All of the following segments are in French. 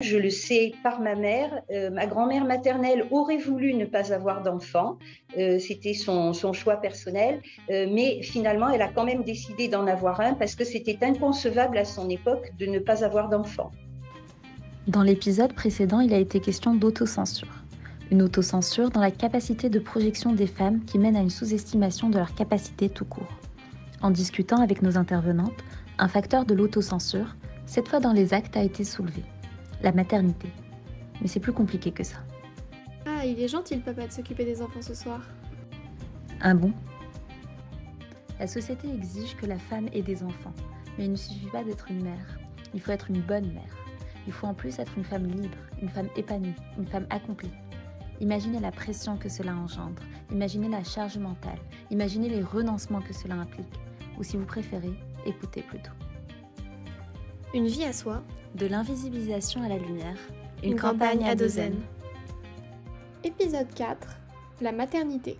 Je le sais par ma mère. Ma grand-mère maternelle aurait voulu ne pas avoir d'enfant. C'était son choix personnel. Mais finalement, elle a quand même décidé d'en avoir un parce que c'était inconcevable à son époque de ne pas avoir d'enfant. Dans l'épisode précédent, il a été question d'autocensure. Une autocensure dans la capacité de projection des femmes qui mène à une sous-estimation de leur capacité tout court. En discutant avec nos intervenantes, un facteur de l'autocensure, cette fois dans les actes, a été soulevé. La maternité. Mais c'est plus compliqué que ça. Ah, il est gentil le papa de s'occuper des enfants ce soir. Un bon. La société exige que la femme ait des enfants, mais il ne suffit pas d'être une mère. Il faut être une bonne mère. Il faut en plus être une femme libre, une femme épanouie, une femme accomplie. Imaginez la pression que cela engendre, imaginez la charge mentale, imaginez les renoncements que cela implique, ou si vous préférez, écoutez plutôt. Une vie à soi, De l'invisibilisation à la lumière, une campagne à 2 N. Épisode 4, la maternité.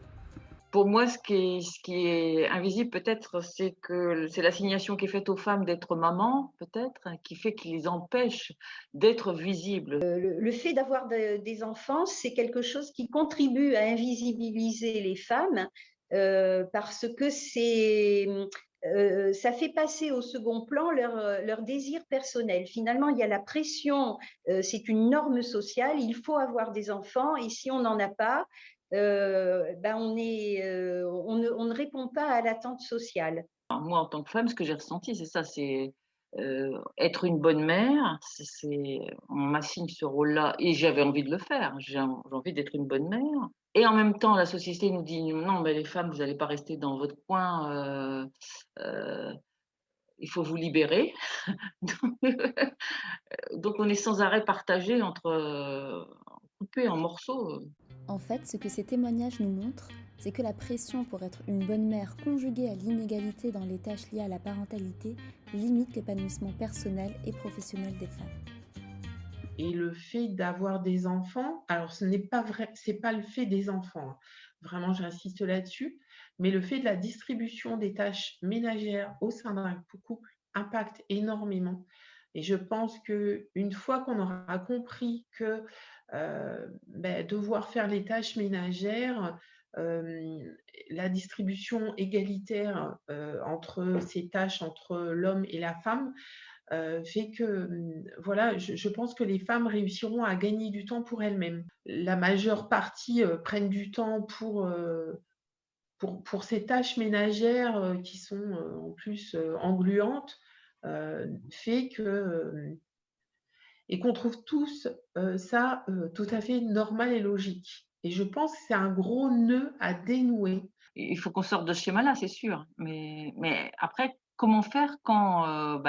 Pour moi, ce qui est invisible, peut-être, c'est que c'est l'assignation qui est faite aux femmes d'être maman, peut-être, qui fait qu'ils les empêche d'être visibles. Le fait d'avoir des enfants, c'est quelque chose qui contribue à invisibiliser les femmes parce que ça fait passer au second plan leur désir personnel. Finalement, il y a la pression, c'est une norme sociale, il faut avoir des enfants et si on n'en a pas, on ne répond pas à l'attente sociale. Moi, en tant que femme, ce que j'ai ressenti, c'est ça, c'est être une bonne mère. On m'assigne ce rôle-là et j'avais envie de le faire. J'ai envie d'être une bonne mère. Et en même temps, la société nous dit non, mais les femmes, vous n'allez pas rester dans votre coin. Euh, il faut vous libérer. Donc, on est sans arrêt partagé coupé en morceaux. En fait, ce que ces témoignages nous montrent, c'est que la pression pour être une bonne mère conjuguée à l'inégalité dans les tâches liées à la parentalité limite l'épanouissement personnel et professionnel des femmes. Et le fait d'avoir des enfants, alors ce n'est pas vrai, c'est pas le fait des enfants, hein. Vraiment, j'insiste là-dessus, mais le fait de la distribution des tâches ménagères au sein d'un couple impacte énormément. Et je pense qu'une fois qu'on aura compris que devoir faire les tâches ménagères, euh, la distribution égalitaire entre ces tâches entre l'homme et la femme, fait que, voilà, je pense que les femmes réussiront à gagner du temps pour elles-mêmes. La majeure partie prennent du temps pour ces tâches ménagères qui sont en plus engluantes, fait que, et qu'on trouve tous ça tout à fait normal et logique. Et je pense que c'est un gros nœud à dénouer. Il faut qu'on sorte de ce schéma-là, c'est sûr. Mais après, comment faire quand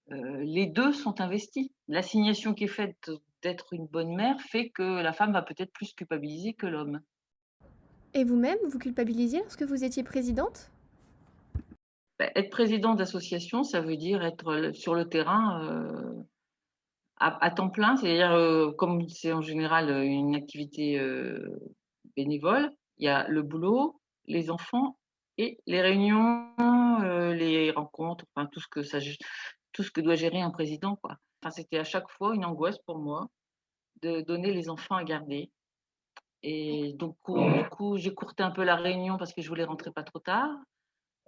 les 2 sont investis? L'assignation qui est faite d'être une bonne mère fait que la femme va peut-être plus culpabiliser que l'homme. Et vous-même, vous culpabilisiez lorsque vous étiez présidente? Être président d'association, ça veut dire être sur le terrain à temps plein, c'est-à-dire comme c'est en général une activité bénévole, il y a le boulot, les enfants et les réunions, les rencontres, enfin tout ce que doit gérer un président, quoi. Enfin, c'était à chaque fois une angoisse pour moi de donner les enfants à garder et donc du coup, j'écourtais un peu la réunion parce que je voulais rentrer pas trop tard,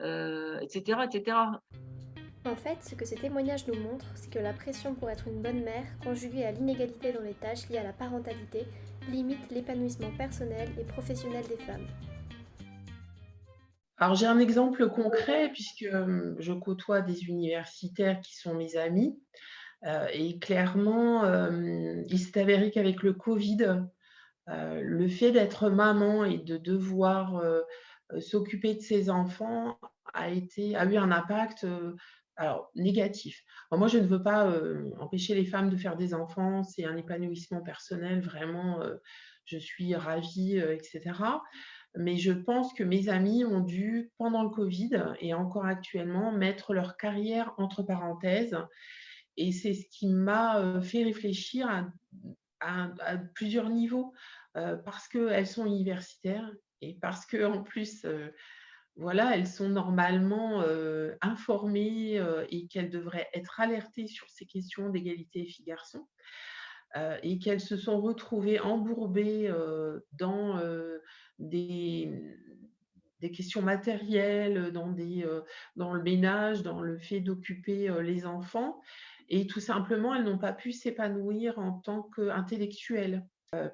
et cetera, et cetera. En fait, ce que ces témoignages nous montrent, c'est que la pression pour être une bonne mère, conjuguée à l'inégalité dans les tâches liées à la parentalité, limite l'épanouissement personnel et professionnel des femmes. Alors j'ai un exemple concret puisque je côtoie des universitaires qui sont mes amis. Et clairement, il s'est avéré qu'avec le Covid, le fait d'être maman et de devoir s'occuper de ses enfants a eu un impact alors, négatif. Alors, moi, je ne veux pas empêcher les femmes de faire des enfants, c'est un épanouissement personnel, vraiment, je suis ravie, etc. Mais je pense que mes amis ont dû, pendant le Covid et encore actuellement, mettre leur carrière entre parenthèses. Et c'est ce qui m'a fait réfléchir à plusieurs niveaux, parce qu'elles sont universitaires et parce qu'en plus, voilà, elles sont normalement informées et qu'elles devraient être alertées sur ces questions d'égalité filles-garçons. Et qu'elles se sont retrouvées embourbées dans des, des questions matérielles, dans le ménage, dans le fait d'occuper les enfants. Et tout simplement, elles n'ont pas pu s'épanouir en tant qu'intellectuelles.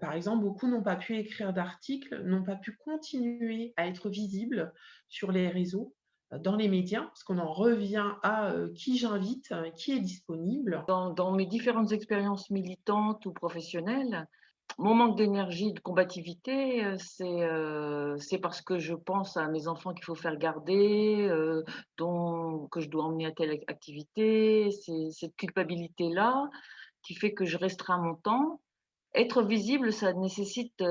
Par exemple, beaucoup n'ont pas pu écrire d'articles, n'ont pas pu continuer à être visibles sur les réseaux, dans les médias, parce qu'on en revient à qui j'invite, qui est disponible. Dans mes différentes expériences militantes ou professionnelles, mon manque d'énergie, de combativité, c'est parce que je pense à mes enfants qu'il faut faire garder, que je dois emmener à telle activité. C'est cette culpabilité-là qui fait que je restreins mon temps. Être visible, ça nécessite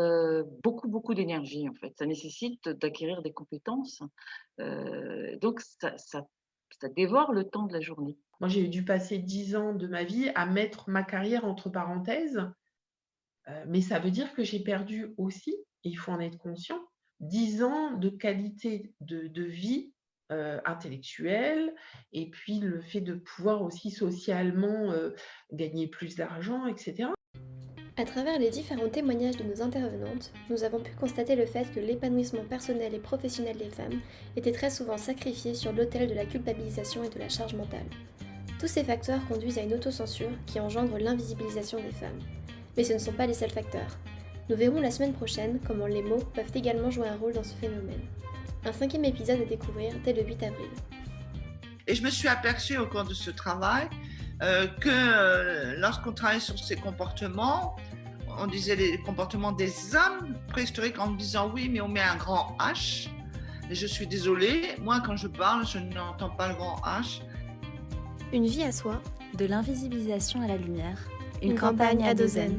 beaucoup, beaucoup d'énergie, en fait. Ça nécessite d'acquérir des compétences. Donc, ça dévore le temps de la journée. Moi, j'ai dû passer 10 ans de ma vie à mettre ma carrière entre parenthèses, mais ça veut dire que j'ai perdu aussi, et il faut en être conscient, 10 ans de qualité de vie intellectuelle, et puis le fait de pouvoir aussi socialement gagner plus d'argent, etc. À travers les différents témoignages de nos intervenantes, nous avons pu constater le fait que l'épanouissement personnel et professionnel des femmes était très souvent sacrifié sur l'autel de la culpabilisation et de la charge mentale. Tous ces facteurs conduisent à une autocensure qui engendre l'invisibilisation des femmes. Mais ce ne sont pas les seuls facteurs. Nous verrons la semaine prochaine comment les mots peuvent également jouer un rôle dans ce phénomène. Un 5e épisode à découvrir dès le 8 avril. Et je me suis aperçue au cours de ce travail que lorsqu'on travaille sur ces comportements, on disait les comportements des hommes préhistoriques en me disant oui, mais on met un grand H. Et je suis désolée, moi quand je parle, je n'entends pas le grand H. Une vie à soi, De l'invisibilisation à la lumière, une campagne à 2N.